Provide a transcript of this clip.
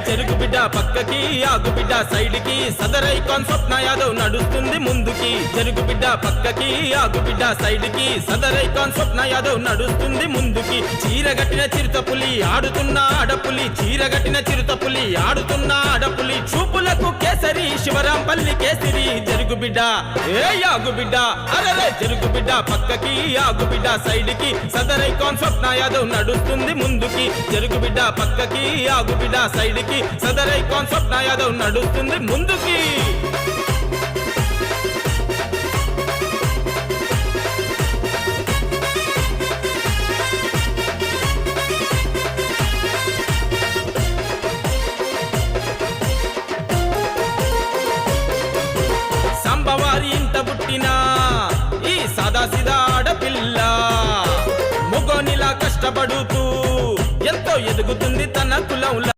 చెరుకు బిడ్డ పక్కకి ఆగు బిడ్డ సైడ్ కి సదర్ ఐకాన్ స్వప్న యాదవ్ నడుస్తుంది ముందుకి చెరుకు బిడ్డ పక్కకి ఆగు బిడ్డ సైడ్ కి సదర్ ఐకాన్ స్వప్న యాదవ్ నడుస్తుంది ముందుకి చీరగట్టిన చిరుత పులి ఆడుతున్న ఆడపులి చీరగట్టిన చిరుత పులి ఆడుతున్న ఆడపులి చూపులకు కేసరి శివరాంపల్లి కేసరి చెరుకు బిడ్డ ఏ ఆగు బిడ్డ అరే చెరుకు బిడ్డ పక్కకి ఆగు బిడ్డ సైడ్ కి సదర్ ఐకాన్ స్వప్న యాదవ్ నడుస్తుంది ముందుకి చెరుకు బిడ్డ పక్కకి ఆగు బిడ్డ సైడ్ కి సదర్ ఐకాన్ స్వప్న యాదవ్ నడుస్తుంది ముందుకి సంబవారి ఇంట పుట్టిన ఈ సాదాసిదా ఆడపిల్ల మొగోనిలా కష్టపడుతూ ఎంతో ఎదుగుతుంది తన కులంలో